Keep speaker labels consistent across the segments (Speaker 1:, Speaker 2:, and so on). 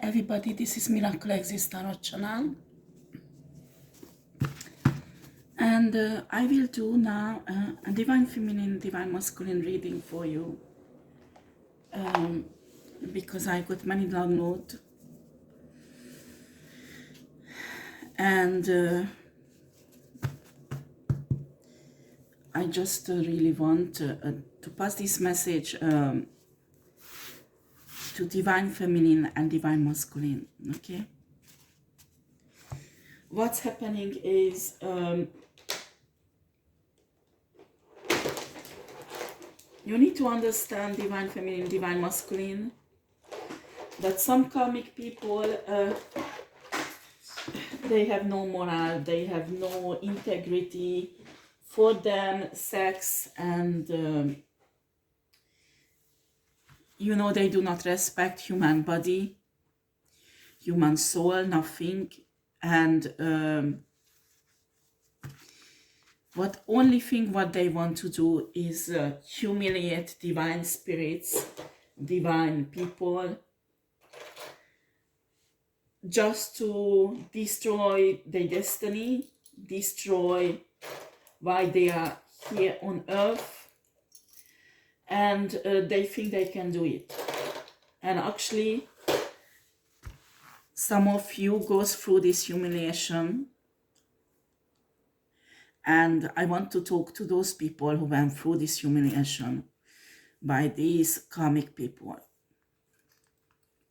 Speaker 1: everybody, this is Miraclexistetarot channel, and I will do now a divine feminine, divine masculine reading for you, because I got many downloads, and I just really want to pass this message to divine feminine and divine masculine. Okay, what's happening is you need to understand, divine feminine, divine masculine, that some karmic people they have no moral, they have no integrity. For them, sex and you know, they do not respect human body, human soul, nothing. And only thing what they want to do is humiliate divine spirits, divine people, just to destroy their destiny, destroy why they are here on earth. And they think they can do it. And actually, some of you goes through this humiliation, and I want to talk to those people who went through this humiliation by these karmic people.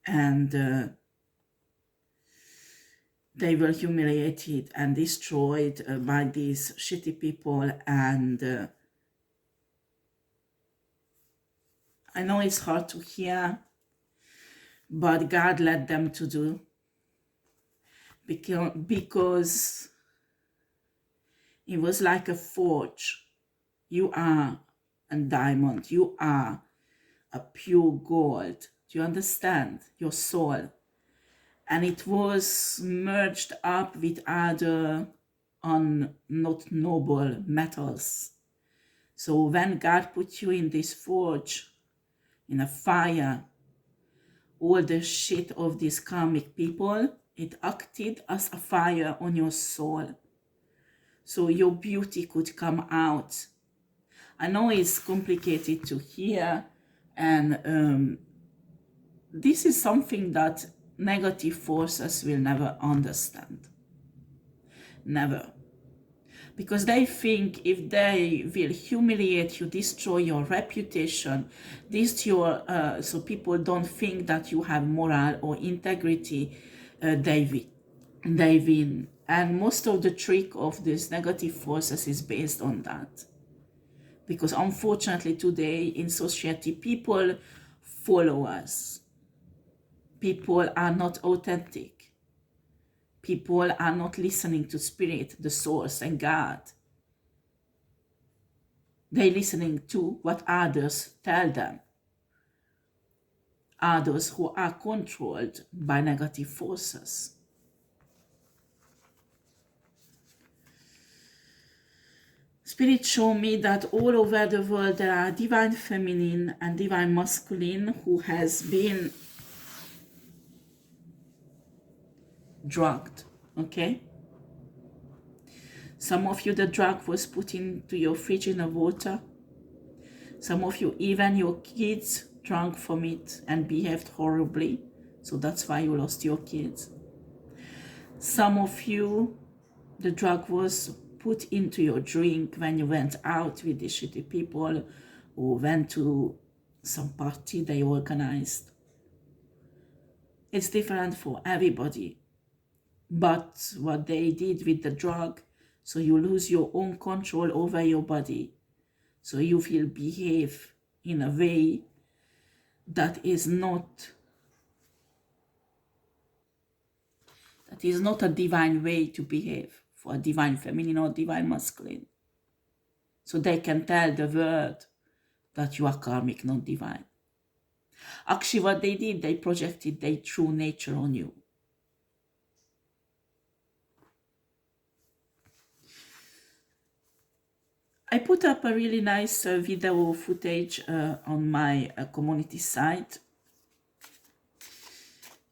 Speaker 1: And they were humiliated and destroyed by these shitty people, and I know it's hard to hear, but God led them to do, because it was like a forge. You are a diamond, you are a pure gold. Do you understand? Your soul. And it was merged up with other not noble metals. So when God put you in this forge, in a fire, all the shit of these karmic people, it acted as a fire on your soul, so your beauty could come out. I know it's complicated to hear, and this is something that negative forces will never understand. Never. Because they think if they will humiliate you, destroy your reputation, so people don't think that you have moral or integrity, they win. And most of the trick of these negative forces is based on that. Because unfortunately today in society, people follow us. People are not authentic. People are not listening to Spirit, the Source, and God. They're listening to what others tell them. Others who are controlled by negative forces. Spirit show me that all over the world there are divine feminine and divine masculine who has been drugged, okay? Some of you, the drug was put into your fridge in the water. Some of you, even your kids drank from it and behaved horribly. So that's why you lost your kids. Some of you, the drug was put into your drink when you went out with the shitty people or went to some party they organized. It's different for everybody. But what they did with the drug, so you lose your own control over your body. So you will behave in a way that is not a divine way to behave for a divine feminine or divine masculine. So they can tell the world that you are karmic, not divine. Actually, what they did, they projected their true nature on you. I put up a really nice video footage on my community site.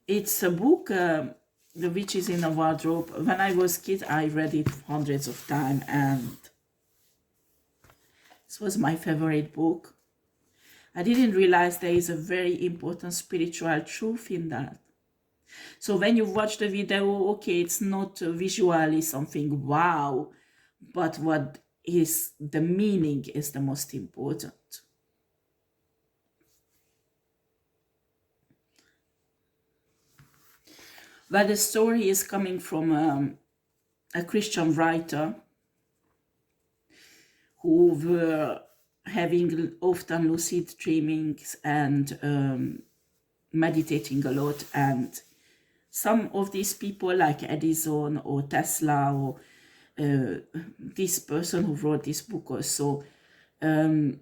Speaker 1: It's a book The Witch is in a Wardrobe. When I was a kid, I read it hundreds of times, and this was my favorite book. I didn't realize there is a very important spiritual truth in that. So when you watch the video, okay, it's not visually something wow, but what is the meaning is the most important. Well, the story is coming from a Christian writer who were having often lucid dreamings and meditating a lot, and some of these people like Edison or Tesla or this person who wrote this book also didn't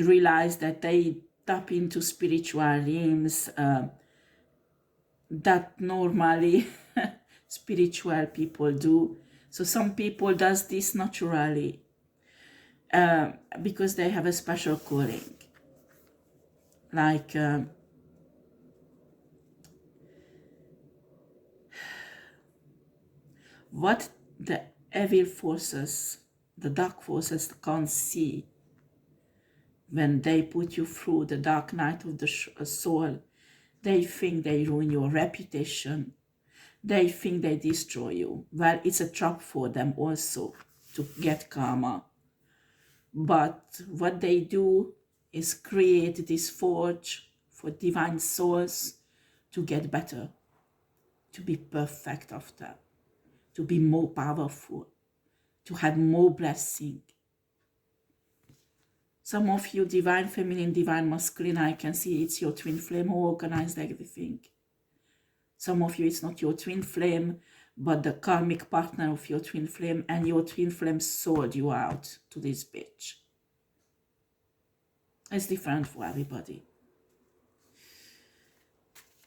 Speaker 1: realize that they tap into spiritual realms that normally spiritual people do. So some people does this naturally because they have a special calling. Like what the evil forces, the dark forces can't see when they put you through the dark night of the soul, they think they ruin your reputation. They think they destroy you. Well, it's a trap for them also to get karma. But what they do is create this forge for divine souls to get better, to be perfect after, to be more powerful, to have more blessing. Some of you, divine feminine, divine masculine, I can see it's your twin flame who organized everything. Some of you, it's not your twin flame, but the karmic partner of your twin flame, and your twin flame sold you out to this bitch. It's different for everybody.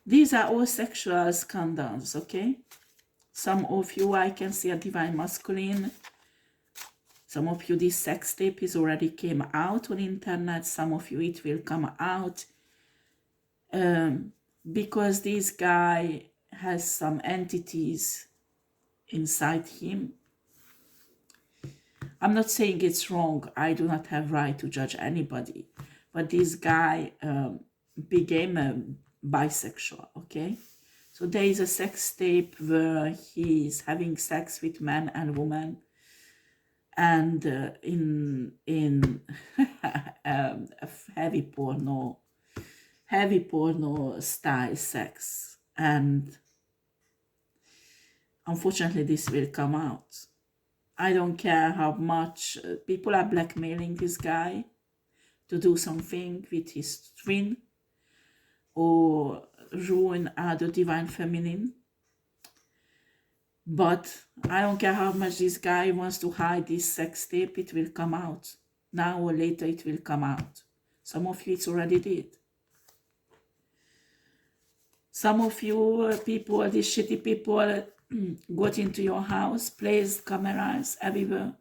Speaker 1: These are all sexual scandals, okay? Some of you, I can see a divine masculine. Some of you, this sex tape is already came out on internet. Some of you, it will come out. Because this guy has some entities inside him. I'm not saying it's wrong. I do not have right to judge anybody. But this guy became a bisexual, okay? So there is a sex tape where he's having sex with men and women, and in a heavy porno style sex, and unfortunately this will come out. I don't care how much people are blackmailing this guy to do something with his twin or ruin other divine feminine. But I don't care how much this guy wants to hide this sex tape, it will come out. Now or later it will come out. Some of you, it's already did. Some of you people, these shitty people, got into your house, placed cameras everywhere,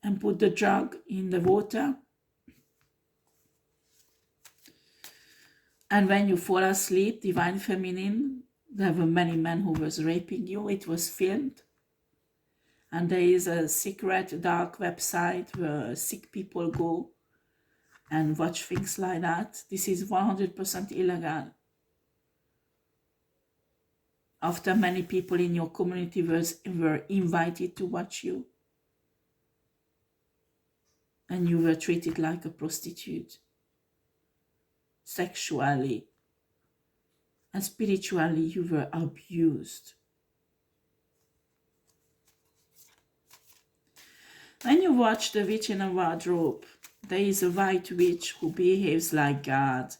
Speaker 1: and put the drug in the water. And when you fall asleep, divine feminine, there were many men who was raping you. It was filmed. And there is a secret dark website where sick people go and watch things like that. This is 100% illegal. After many people in your community were invited to watch you, and you were treated like a prostitute, sexually and spiritually you were abused. When you watch The Witch in a Wardrobe, there is a white witch who behaves like God,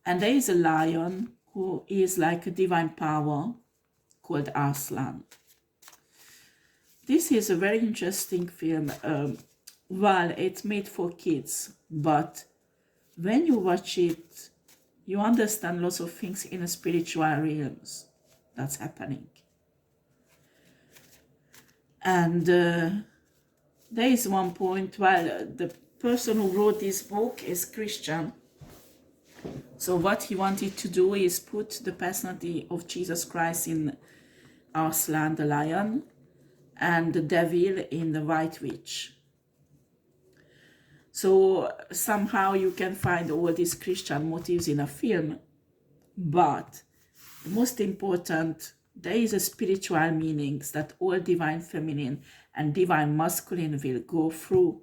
Speaker 1: and there is a lion who is like a divine power called Arslan. This is a very interesting film. Well, it's made for kids, but when you watch it, you understand lots of things in the spiritual realms that's happening. And there is one point, well, the person who wrote this book is Christian, So what he wanted to do is put the personality of Jesus Christ in Arslan, the lion, and the devil in the white witch. So somehow you can find all these Christian motives in a film, but the most important, there is a spiritual meanings that all divine feminine and divine masculine will go through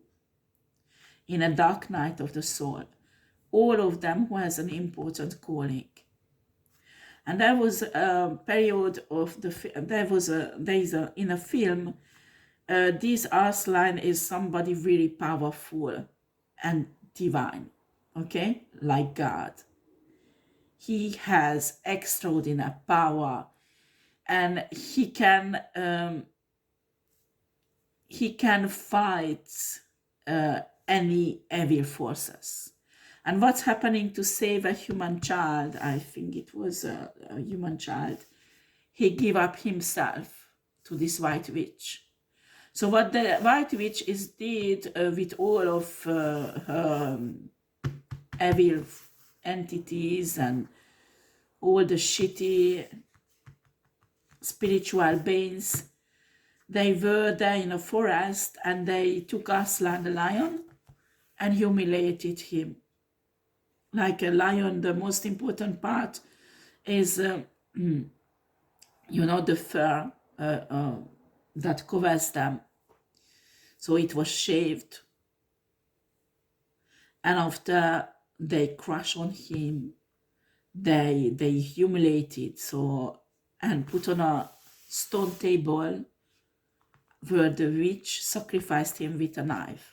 Speaker 1: in a dark night of the soul. All of them who has an important calling. And there was a period of in a film, this Arslan is somebody really powerful and divine, okay, like God. He has extraordinary power, and he can fight any evil forces. And what's happening to save a human child? I think it was a human child. He gave up himself to this white witch. So what the white witch is did with all of her evil entities and all the shitty spiritual beings, they were there in a forest, and they took Aslan the lion and humiliated him. Like a lion, the most important part is, you know, the fur that covers them. So it was shaved. And after they crushed on him, they humiliated, so, and put on a stone table where the witch sacrificed him with a knife.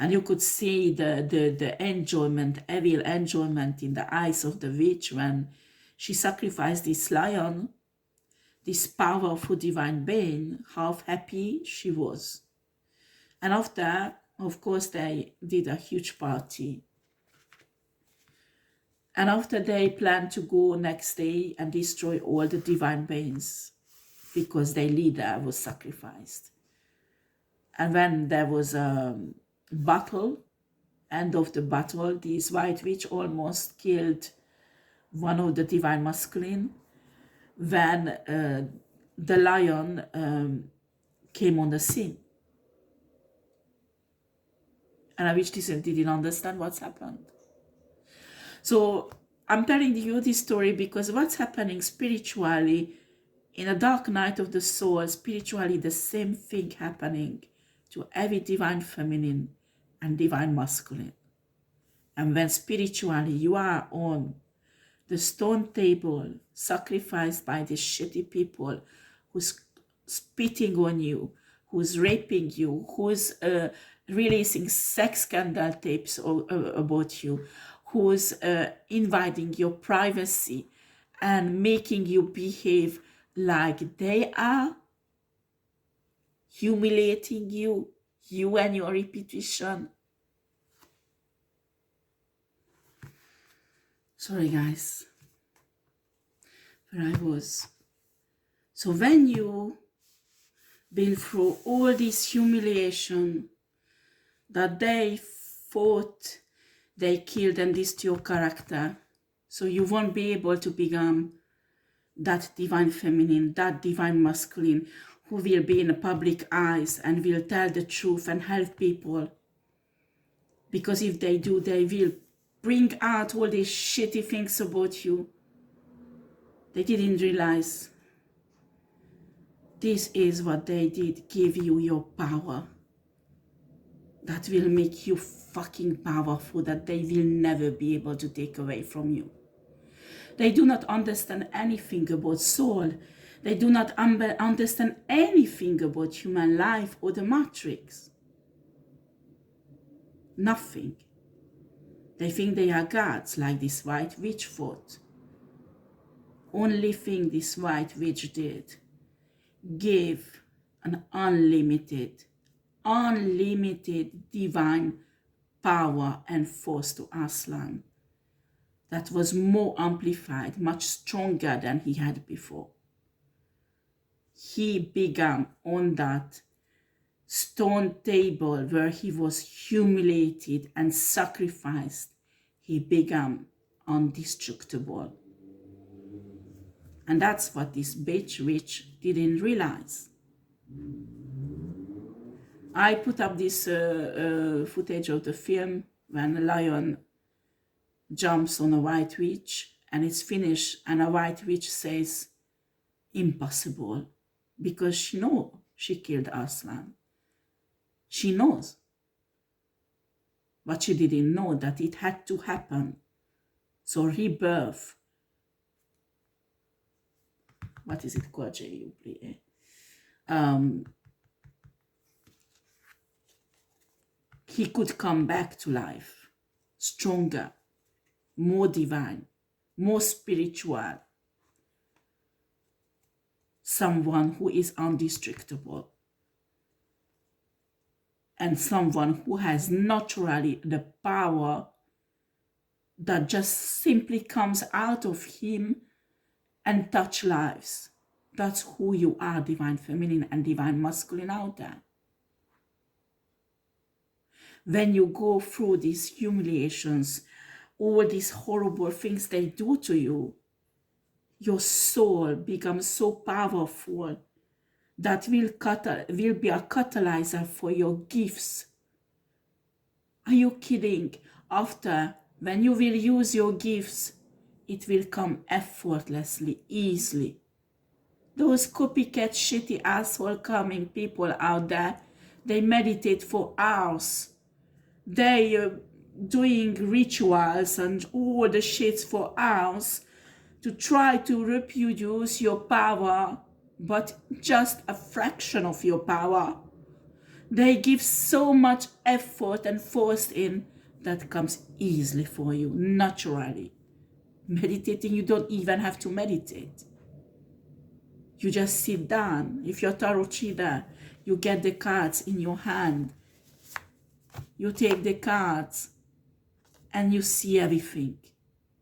Speaker 1: And you could see the enjoyment, evil enjoyment in the eyes of the witch when she sacrificed this lion, this powerful divine being, how happy she was. And after, of course, they did a huge party. And after they planned to go next day and destroy all the divine beings because their leader was sacrificed. And when there was a battle, end of the battle, this white witch almost killed one of the divine masculine when the lion came on the scene. And a witch didn't understand what's happened. So I'm telling you this story because what's happening spiritually in a dark night of the soul, spiritually the same thing happening to every divine feminine and divine masculine. And when spiritually you are on the stone table, sacrificed by these shitty people who's spitting on you, who's raping you, who's releasing sex scandal tapes about you, who's invading your privacy and making you behave like they are, humiliating you, you and your reputation. Sorry guys, where I was. So when you been through all this humiliation that they fought, they killed and destroyed your character, so you won't be able to become that divine feminine, that divine masculine who will be in the public eyes and will tell the truth and help people. Because if they do, they will bring out all these shitty things about you. They didn't realize this is what they did, give you your power. That will make you fucking powerful, that they will never be able to take away from you. They do not understand anything about soul. They do not understand anything about human life or the matrix. Nothing. They think they are gods, like this white witch thought. Only thing this white witch did, gave an unlimited divine power and force to Aslan that was more amplified, much stronger than he had before. He began on that stone table where he was humiliated and sacrificed, he became indestructible. And that's what this bitch witch didn't realize. I put up this footage of the film when a lion jumps on a white witch and it's finished, and a white witch says, impossible, because she knows she killed Arslan. She knows. But she didn't know that it had to happen. So rebirth, what is it called, he could come back to life, stronger, more divine, more spiritual, someone who is indestructible, and someone who has naturally the power that just simply comes out of him and touch lives. That's who you are, divine feminine and divine masculine out there. When you go through these humiliations, all these horrible things they do to you, your soul becomes so powerful that will be a catalyzer for your gifts. Are you kidding? After, when you will use your gifts, it will come effortlessly, easily. Those copycat shitty asshole coming people out there, they meditate for hours. They doing rituals and all the shits for hours to try to reproduce your power, but just a fraction of your power. They give so much effort and force in that comes easily for you, naturally. Meditating, you don't even have to meditate. You just sit down. If you're tarot reader, you get the cards in your hand. You take the cards and you see everything.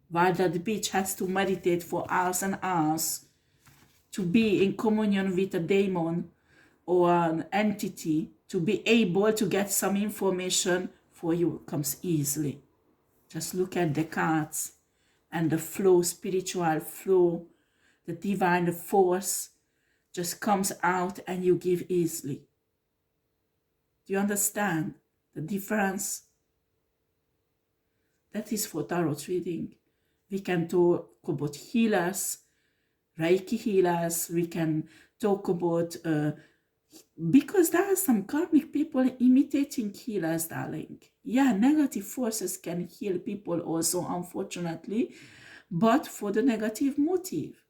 Speaker 1: While that bitch has to meditate for hours and hours to be in communion with a demon or an entity, to be able to get some information for you comes easily. Just look at the cards and the flow, spiritual flow, the divine force just comes out and you give easily. Do you understand the difference? That is for tarot reading. We can talk about healers, Reiki healers. We can talk about, because there are some karmic people imitating healers, darling. Yeah, negative forces can heal people also, unfortunately, but for the negative motive.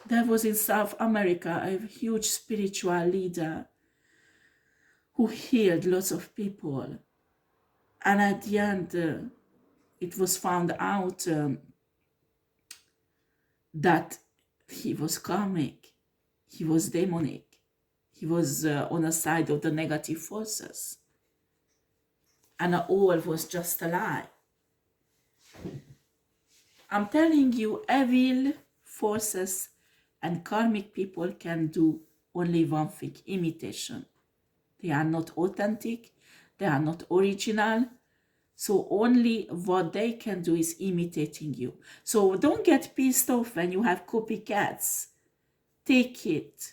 Speaker 1: There was in South America a huge spiritual leader who healed lots of people. And at the end, it was found out that he was karmic, he was demonic, he was on the side of the negative forces. And all was just a lie. I'm telling you, evil forces and karmic people can do only one thing: imitation. They are not authentic, they are not original, so only what they can do is imitating you. So don't get pissed off when you have copycats. Take it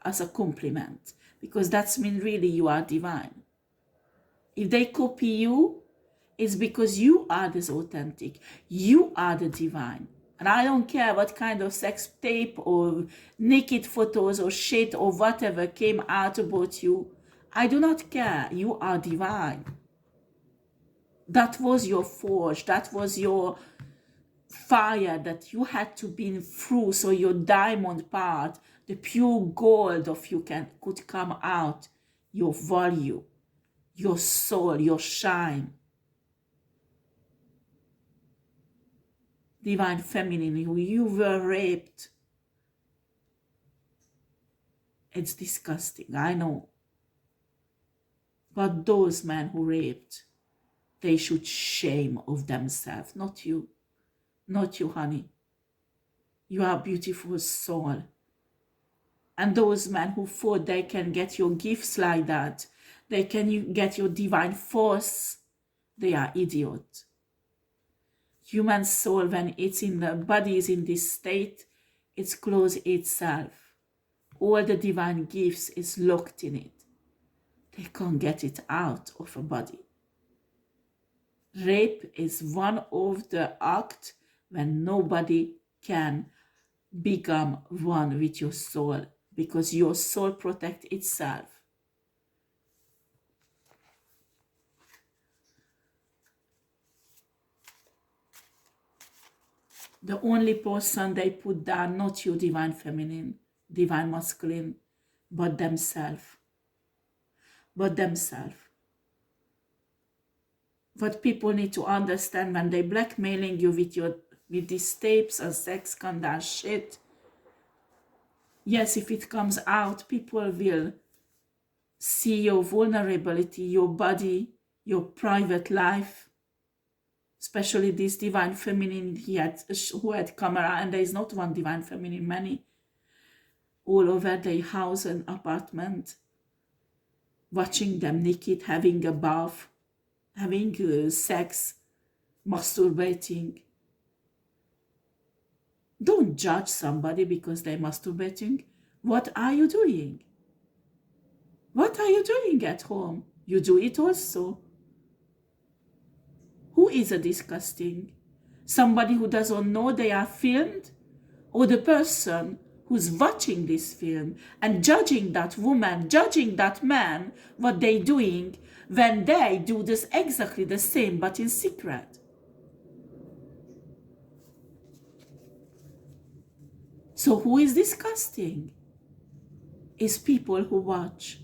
Speaker 1: as a compliment, because that's mean really you are divine. If they copy you, it's because you are this authentic. You are the divine. And I don't care what kind of sex tape or naked photos or shit or whatever came out about you. I do not care. You are divine. That was your forge. That was your fire that you had to be through, so your diamond part, the pure gold of you could come out. Your value, your soul, your shine. Divine feminine, you were raped. It's disgusting, I know. But those men who raped, they should shame of themselves, not you. Not you, honey. You are a beautiful soul. And those men who thought they can get your gifts like that, they can get your divine force, they are idiots. Human soul, when it's in the body, is in this state, it's closed itself. All the divine gifts is locked in it. They can't get it out of a body. Rape is one of the acts when nobody can become one with your soul, because your soul protects itself. The only person they put down, not you, divine feminine, divine masculine, but themselves. But themselves. What people need to understand when they blackmailing you with these tapes and sex scandal shit. Yes, if it comes out, people will see your vulnerability, your body, your private life. Especially this divine feminine who had camera, and there is not one divine feminine, many, all over their house and apartment, watching them naked, having a bath, having sex, masturbating. Don't judge somebody because they're masturbating. What are you doing? What are you doing at home? You do it also. Who is a disgusting? Somebody who doesn't know they are filmed? Or the person who's watching this film and judging that woman, judging that man, what they doing when they do this exactly the same but in secret? So who is disgusting? It's people who watch.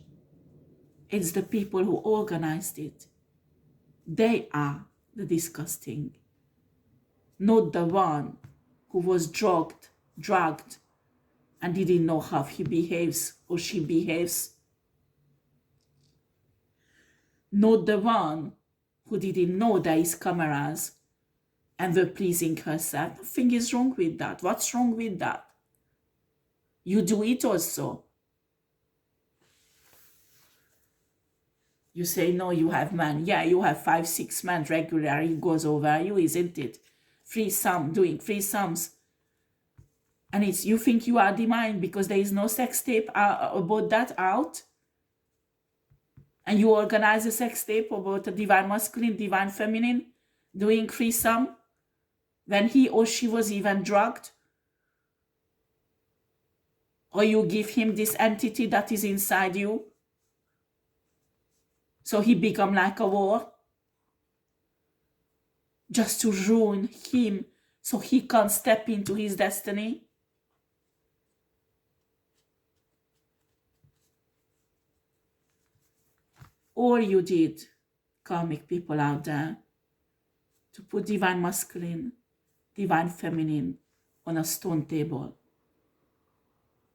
Speaker 1: It's the people who organized it. They are the disgusting. Not the one who was drugged, and didn't know how he behaves or she behaves. Not the one who didn't know there is cameras and were pleasing herself. Nothing is wrong with that. What's wrong with that? You do it also. You say, no, you have men. Yeah, you have 5, 6 men regularly. It goes over you, isn't it? Doing threesomes. And it's, you think you are divine because there is no sex tape about that out? And you organize a sex tape about a divine masculine, divine feminine, doing threesome, when he or she was even drugged? Or you give him this entity that is inside you, so he become like a war, just to ruin him, so he can't step into his destiny? All you did, karmic people out there, to put divine masculine, divine feminine on a stone table,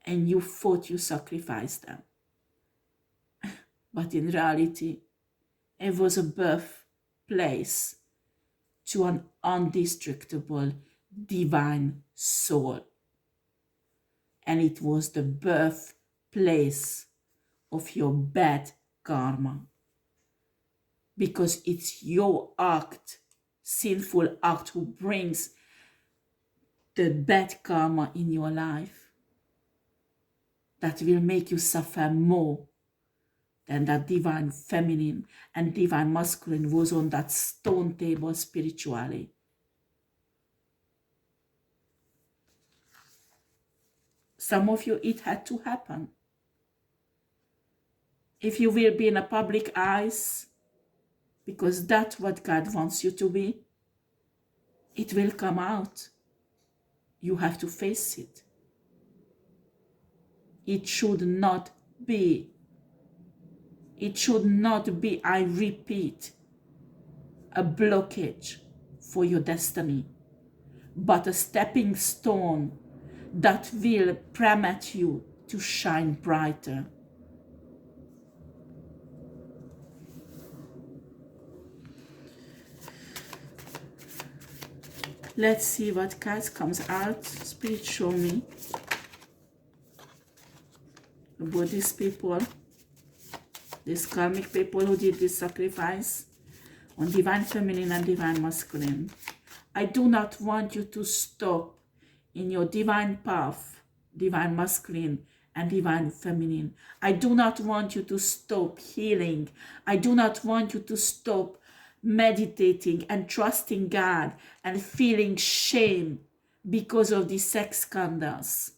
Speaker 1: and you thought you sacrificed them. But in reality, it was a birthplace to an indestructible divine soul. And it was the birthplace of your bad karma. Because it's your act, sinful act, who brings the bad karma in your life, that will make you suffer more than that divine feminine and divine masculine was on that stone table spiritually. Some of you, it had to happen. If you will be in a public eyes, because that's what God wants you to be, it will come out. You have to face it. It should not be. It should not be, I repeat, a blockage for your destiny, but a stepping stone that will permit you to shine brighter. Let's see what cards comes out. Spirit, show me about these people, these karmic people who did this sacrifice on divine feminine and divine masculine. I do not want you to stop in your divine path, divine masculine and divine feminine. I do not want you to stop healing. I do not want you to stop meditating and trusting God and feeling shame because of the sex scandals.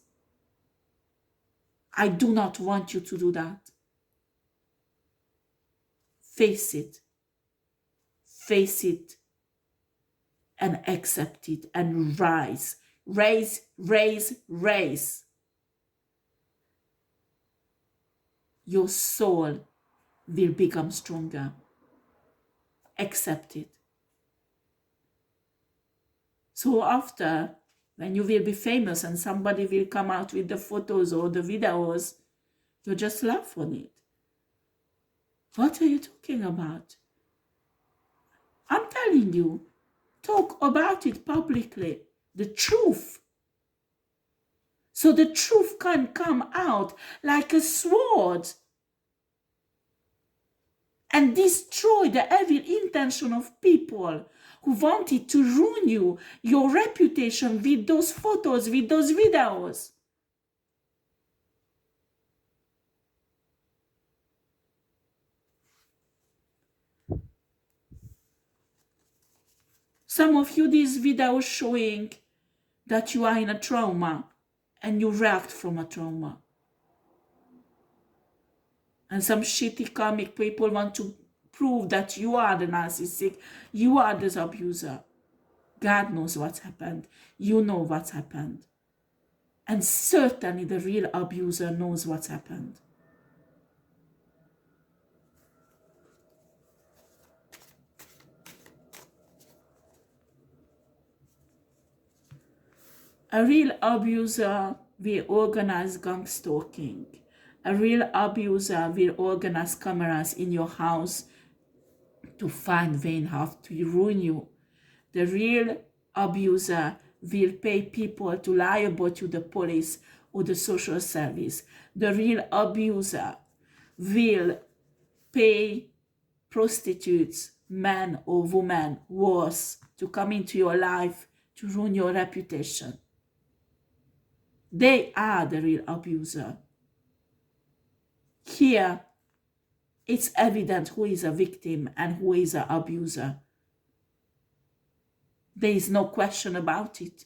Speaker 1: I do not want you to do that. Face it. Face it and accept it and rise. Raise, raise, raise. Your soul will become stronger. Accept it. So after, when you will be famous and somebody will come out with the photos or the videos, you just laugh on it. What are you talking about? I'm telling you, talk about it publicly. The truth. So the truth can come out like a sword and destroy the evil intention of people who wanted to ruin you, your reputation with those photos, with those videos. Some of you, these videos showing that you are in a trauma and you react from a trauma. And some shitty karmic people want to prove that you are the narcissistic, you are the abuser. God knows what's happened. You know what's happened. And certainly the real abuser knows what's happened. A real abuser will organize gang stalking. A real abuser will organize cameras in your house to find vain how to ruin you. The real abuser will pay people to lie about you, the police or the social service. The real abuser will pay prostitutes, men or women, worse, to come into your life to ruin your reputation. They are the real abuser. Here, it's evident who is a victim and who is an abuser. There is no question about it.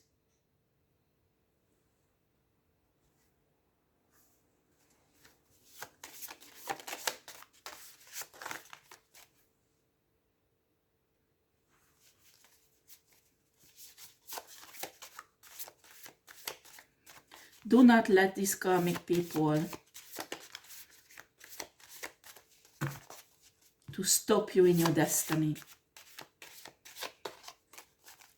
Speaker 1: Do not let these karmic people to stop you in your destiny.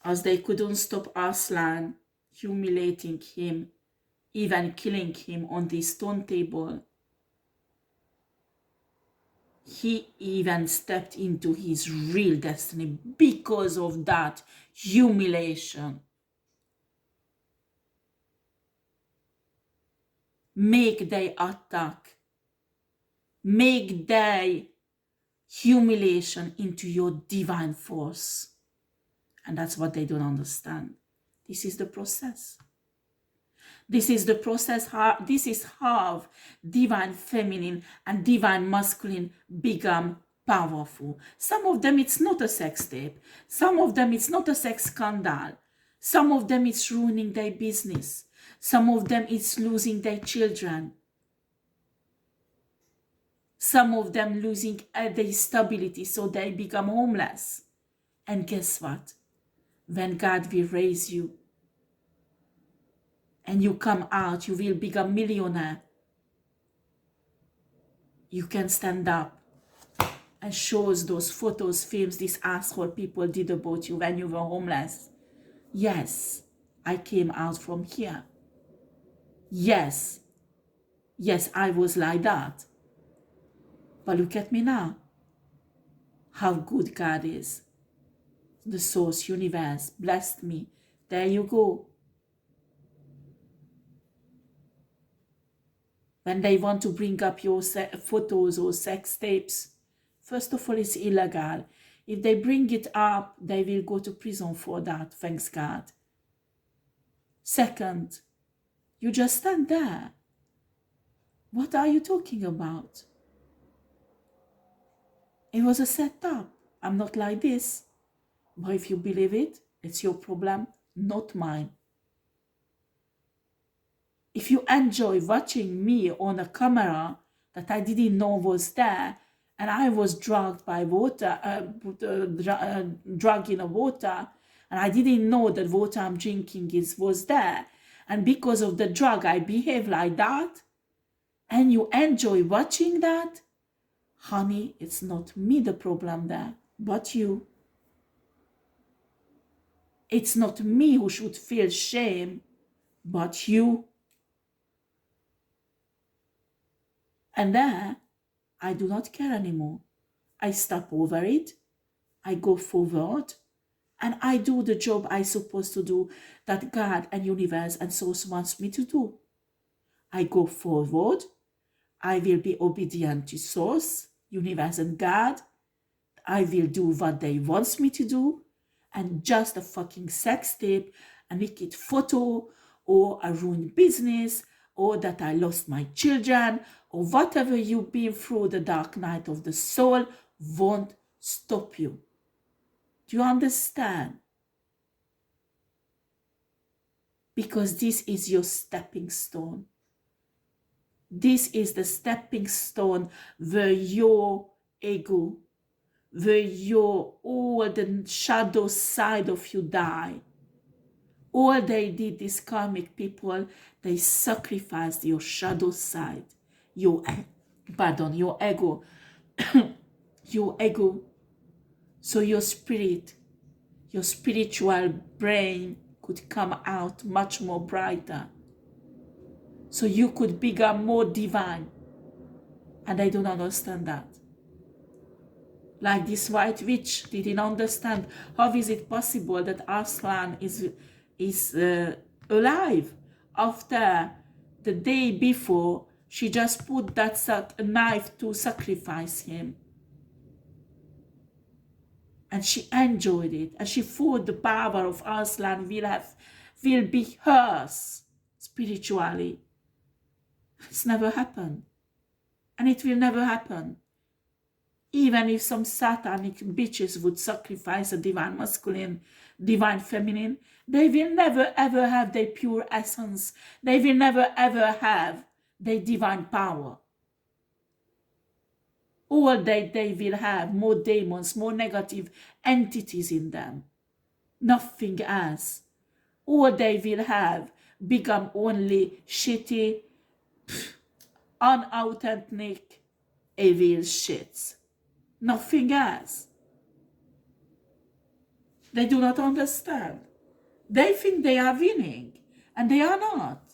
Speaker 1: As they couldn't stop Arslan humiliating him, even killing him on the stone table. He even stepped into his real destiny because of that humiliation. Make their attack, make their humiliation into your divine force. And that's what they don't understand. This is the process. This is the process. This is how divine feminine and divine masculine become powerful. Some of them, it's not a sex tape. Some of them, it's not a sex scandal. Some of them, it's ruining their business. Some of them, it's losing their children. Some of them losing their stability, so they become homeless. And guess what? When God will raise you and you come out, you will become a millionaire. You can stand up and show us those photos, films these asshole people did about you when you were homeless. Yes, I came out from here. Yes, I was like that. But look at me now. How good God is. The source universe blessed me There you go. When they want to bring up your photos or sex tapes, first of all, it's illegal. If they bring it up, they will go to prison for that, thanks God. Second, you just stand there. What are you talking about? It was a setup. I'm not like this. But if you believe it, it's your problem, not mine. If you enjoy watching me on a camera that I didn't know was there, and I was drugged by water, drug in a water, and I didn't know that water I'm drinking was there, and because of the drug I behave like that, and you enjoy watching that, honey, it's not me the problem there, but you. It's not me who should feel shame, but you. And there, I do not care anymore. I stop over it, I go forward, and I do the job I'm supposed to do that God and universe and source wants me to do. I go forward, I will be obedient to source, universe and God. I will do what they want me to do, and just a fucking sex tape, a naked photo, or a ruined business, or that I lost my children, or whatever you've been through the dark night of the soul won't stop you. Do you understand? Because this is your stepping stone. This is the stepping stone where your ego, where your all the shadow side of you die. All they did, these karmic people, they sacrificed your shadow side, your ego, your ego. So your spirit, your spiritual brain could come out much more brighter. So you could become more divine. And I don't understand that. Like this white witch didn't understand how is it possible that Arslan is alive after the day before she just put that knife to sacrifice him. And she enjoyed it, and she thought the power of Arslan will be hers spiritually. It's never happened, and it will never happen. Even if some satanic bitches would sacrifice a divine masculine, divine feminine, they will never ever have their pure essence. They will never ever have their divine power. All they will have more demons, more negative entities in them. Nothing else. All they will have become only shitty, unauthentic, evil shits. Nothing else. They do not understand. They think they are winning, and they are not.